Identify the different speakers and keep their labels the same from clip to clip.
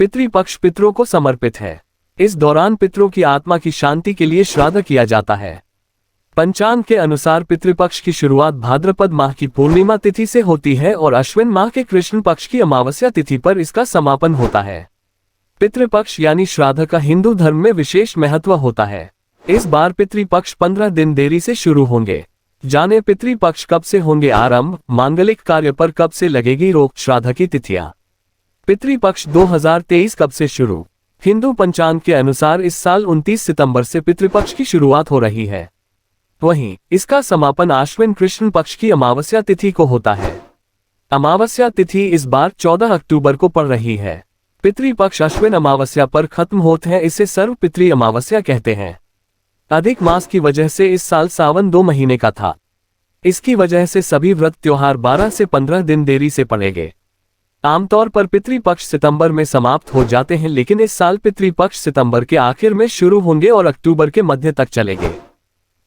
Speaker 1: पितृपक्ष पितरों को समर्पित है। इस दौरान पितरों की आत्मा की शांति के लिए श्राद्ध किया जाता है। पंचांग के अनुसार पितृपक्ष की शुरुआत भाद्रपद माह की पूर्णिमा तिथि से होती है और अश्विन माह के कृष्ण पक्ष की अमावस्या तिथि पर इसका समापन होता है। पितृपक्ष यानी श्राद्ध का हिंदू धर्म में विशेष महत्व होता है। इस बार पितृपक्ष 15 दिन देरी से शुरू होंगे। जाने पितृपक्ष कब से होंगे आरंभ, मांगलिक कार्य पर कब से लगेगी रोक, श्राद्ध की तिथियां। पितृपक्ष 2023 कब से शुरू? हिंदू पंचांग के अनुसार इस साल 29 सितंबर से पितृपक्ष की शुरुआत हो रही है। वहीं इसका समापन आश्विन कृष्ण पक्ष की अमावस्या तिथि को होता है। अमावस्या तिथि इस बार 14 अक्टूबर को पड़ रही है। पितृपक्ष अश्विन अमावस्या पर खत्म होते हैं, इसे सर्व पितृ अमावस्या कहते हैं। अधिक मास की वजह से इस साल सावन 2 महीने का था। इसकी वजह से सभी व्रत त्योहार 12 से 15 दिन देरी से पड़ेंगे। आमतौर पर पितृपक्ष सितंबर में समाप्त हो जाते हैं, लेकिन इस साल पितृपक्ष सितंबर के आखिर में शुरू होंगे और अक्टूबर के मध्य तक चलेंगे।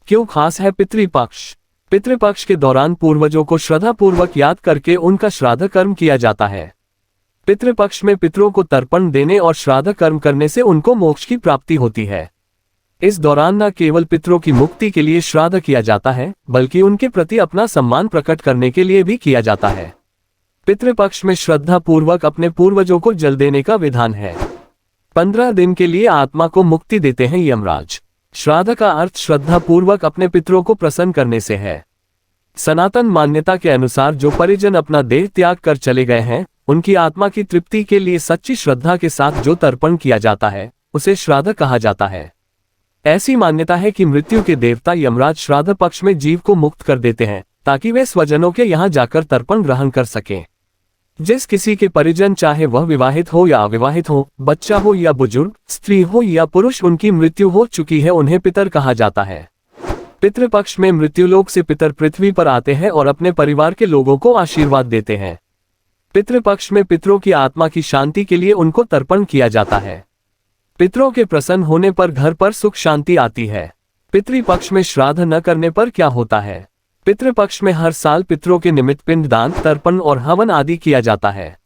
Speaker 1: क्यों खास है पितृपक्ष? पितृपक्ष के दौरान पूर्वजों को श्रद्धापूर्वक याद करके उनका श्राद्ध कर्म किया जाता है। पितृपक्ष में पितरों को तर्पण देने और श्राद्ध कर्म करने से उनको मोक्ष की प्राप्ति होती है। इस दौरान न केवल पितरों की मुक्ति के लिए श्राद्ध किया जाता है, बल्कि उनके प्रति अपना सम्मान प्रकट करने के लिए भी किया जाता है। पितृपक्ष में श्रद्धा पूर्वक अपने पूर्वजों को जल देने का विधान है। 15 दिन के लिए आत्मा को मुक्ति देते हैं यमराज। श्राद्ध का अर्थ श्रद्धा पूर्वक अपने पितरों को प्रसन्न करने से है। सनातन मान्यता के अनुसार जो परिजन अपना देह त्याग कर चले गए हैं, उनकी आत्मा की तृप्ति के लिए सच्ची श्रद्धा के साथ जो तर्पण किया जाता है, उसे श्राद्ध कहा जाता है। ऐसी मान्यता है कि मृत्यु के देवता यमराज श्राद्ध पक्ष में जीव को मुक्त कर देते हैं, ताकि वे स्वजनों के यहाँ जाकर तर्पण ग्रहण कर सकें। जिस किसी के परिजन, चाहे वह विवाहित हो या अविवाहित हो, बच्चा हो या बुजुर्ग, स्त्री हो या पुरुष, उनकी मृत्यु हो चुकी है, उन्हें पितर कहा जाता है। पितृपक्ष में मृत्युलोक से पितर पृथ्वी पर आते हैं और अपने परिवार के लोगों को आशीर्वाद देते हैं। पितृपक्ष में पितरों की आत्मा की शांति के लिए उनको तर्पण किया जाता है। पितरों के प्रसन्न होने पर घर पर सुख शांति आती है। पितृपक्ष में श्राद्ध न करने पर क्या होता है? पितृपक्ष में हर साल पितरों के निमित्त पिंडदान, तर्पण और हवन आदि किया जाता है।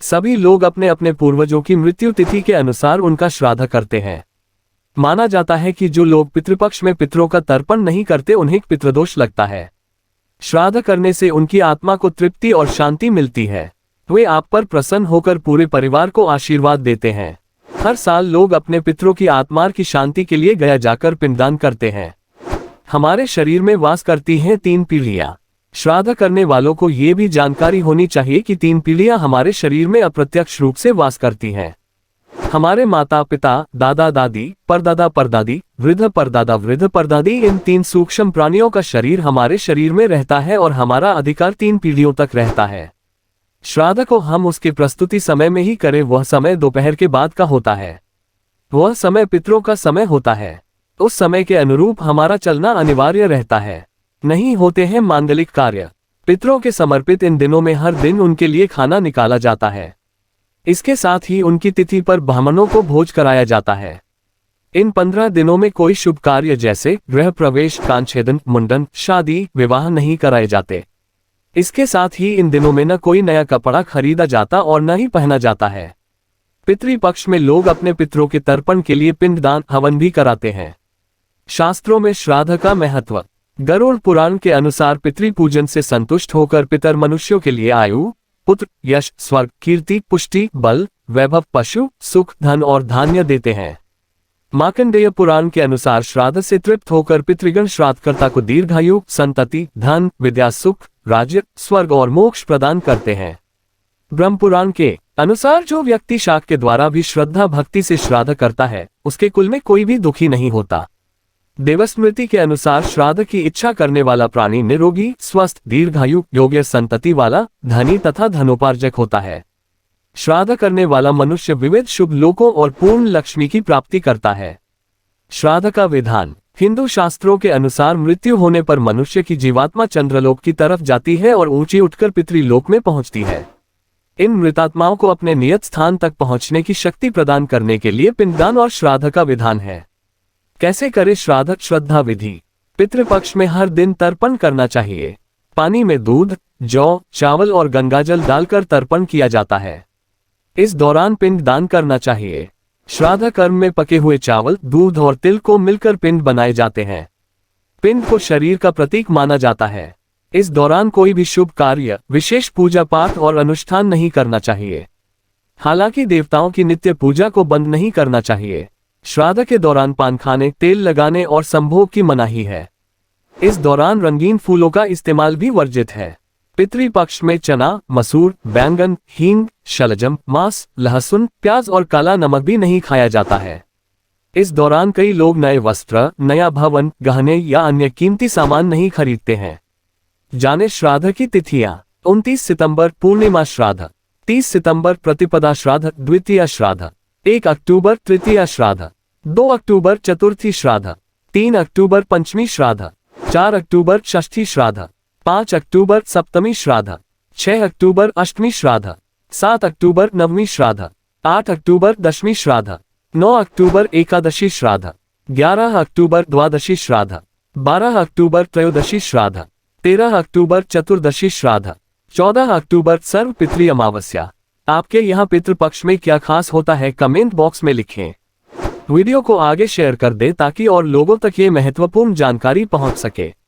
Speaker 1: सभी लोग अपने अपने पूर्वजों की मृत्यु तिथि के अनुसार उनका श्राद्ध करते हैं। माना जाता है कि जो लोग पितृपक्ष में पितरों का तर्पण नहीं करते, उन्हें पितृदोष लगता है। श्राद्ध करने से उनकी आत्मा को तृप्ति और शांति मिलती है। वे आप पर प्रसन्न होकर पूरे परिवार को आशीर्वाद देते हैं। हर साल लोग अपने पितरों की आत्मा की शांति के लिए गया जाकर पिंडदान करते हैं। हमारे शरीर में वास करती हैं 3 पीढ़ियां। श्राद्ध करने वालों को ये भी जानकारी होनी चाहिए कि 3 पीढ़ियां हमारे शरीर में अप्रत्यक्ष रूप से वास करती हैं। हमारे माता पिता, दादा दादी, परदादा परदादी, वृद्ध परदादा वृद्ध परदादी, इन 3 सूक्ष्म प्राणियों का शरीर हमारे शरीर में रहता है और हमारा अधिकार 3 पीढ़ियों तक रहता है। श्राद्ध को हम उसके प्रस्तुति समय में ही करें, वह समय दोपहर के बाद का होता है। वह समय पितरों का समय होता है। उस समय के अनुरूप हमारा चलना अनिवार्य रहता है। नहीं होते हैं मांगलिक कार्य। पितरों के समर्पित इन दिनों में हर दिन उनके लिए खाना निकाला जाता है। इसके साथ ही उनकी तिथि पर ब्राह्मणों को भोज कराया जाता है। इन 15 दिनों में कोई शुभ कार्य जैसे गृह प्रवेश, कांछेदन, मुंडन, शादी, विवाह नहीं कराए जाते। इसके साथ ही इन दिनों में न कोई नया कपड़ा खरीदा जाता और न ही पहना जाता है। पितृपक्ष में लोग अपने पितरों के तर्पण के लिए पिंडदान, हवन भी कराते हैं। शास्त्रों में श्राद्ध का महत्व। गरुड़ पुराण के अनुसार पितृपूजन से संतुष्ट होकर पितर मनुष्यों के लिए आयु, पुत्र, यश, स्वर्ग, कीर्ति, पुष्टि, बल, वैभव, पशु, सुख, धन और धान्य देते हैं। मार्कंडेय पुराण के अनुसार श्राद्ध से तृप्त होकर पितृगण श्राद्धकर्ता को दीर्घायु, संतति, धन, विद्या, सुख, राज्य, स्वर्ग और मोक्ष प्रदान करते हैं। ब्रह्म पुराण के अनुसार जो व्यक्ति शाक के द्वारा भी श्रद्धा भक्ति से श्राद्ध करता है, उसके कुल में कोई भी दुखी नहीं होता। देवस्मृति के अनुसार श्राद्ध की इच्छा करने वाला प्राणी निरोगी, स्वस्थ, दीर्घायु, योग्य संतति वाला, धनी तथा धनोपार्जक होता है। श्राद्ध करने वाला मनुष्य विविध शुभ लोकों और पूर्ण लक्ष्मी की प्राप्ति करता है। श्राद्ध का विधान। हिंदू शास्त्रों के अनुसार मृत्यु होने पर मनुष्य की जीवात्मा चंद्रलोक की तरफ जाती है और ऊंची उठकर पितृलोक में पहुंचती है। इन मृतात्माओं को अपने नियत स्थान तक पहुंचने की शक्ति प्रदान करने के लिए पिंडदान और श्राद्ध का विधान है। कैसे करें श्राद्ध? श्रद्धा विधि। पितृपक्ष में हर दिन तर्पण करना चाहिए। पानी में दूध, जौ, चावल और गंगाजल डालकर तर्पण किया जाता है। इस दौरान पिंड दान करना चाहिए। श्राद्ध कर्म में पके हुए चावल, दूध और तिल को मिलकर पिंड बनाए जाते हैं। पिंड को शरीर का प्रतीक माना जाता है। इस दौरान कोई भी शुभ कार्य, विशेष पूजा पाठ और अनुष्ठान नहीं करना चाहिए। हालांकि देवताओं की नित्य पूजा को बंद नहीं करना चाहिए। श्राद्ध के दौरान पान खाने, तेल लगाने और संभोग की मनाही है। इस दौरान रंगीन फूलों का इस्तेमाल भी वर्जित है। पितृपक्ष में चना, मसूर, बैंगन, हींग, शलजम, मांस, लहसुन, प्याज और काला नमक भी नहीं खाया जाता है। इस दौरान कई लोग नए वस्त्र, नया भवन, गहने या अन्य कीमती सामान नहीं खरीदते हैं। जाने श्राद्ध की तिथियां। 29 सितंबर पूर्णिमा श्राद्ध, 30 सितंबर प्रतिपदा श्राद्ध द्वितीय श्राद्ध, 1 अक्टूबर तृतीय श्राद्ध, 2 अक्टूबर चतुर्थी श्राद्ध, 3 अक्टूबर पंचमी श्राद्ध, 4 अक्टूबर षष्ठी श्राद्ध, 5 अक्टूबर सप्तमी श्राद्ध, 6 अक्टूबर अष्टमी श्राद्ध, 7 अक्टूबर नवमी श्राद्ध, 8 अक्टूबर दशमी श्राद्ध, 9 अक्टूबर एकादशी श्राद्ध, 11 अक्टूबर द्वादशी श्राद्ध, 12 अक्टूबर त्रयोदशी श्राद्ध, 13 अक्टूबर चतुर्दशी श्राद्ध, 14 अक्टूबर सर्व पितृ अमावस्या। आपके यहाँ पितृपक्ष में क्या खास होता है, कमेंट बॉक्स में लिखें। वीडियो को आगे शेयर कर दें ताकि और लोगों तक ये महत्वपूर्ण जानकारी पहुंच सके।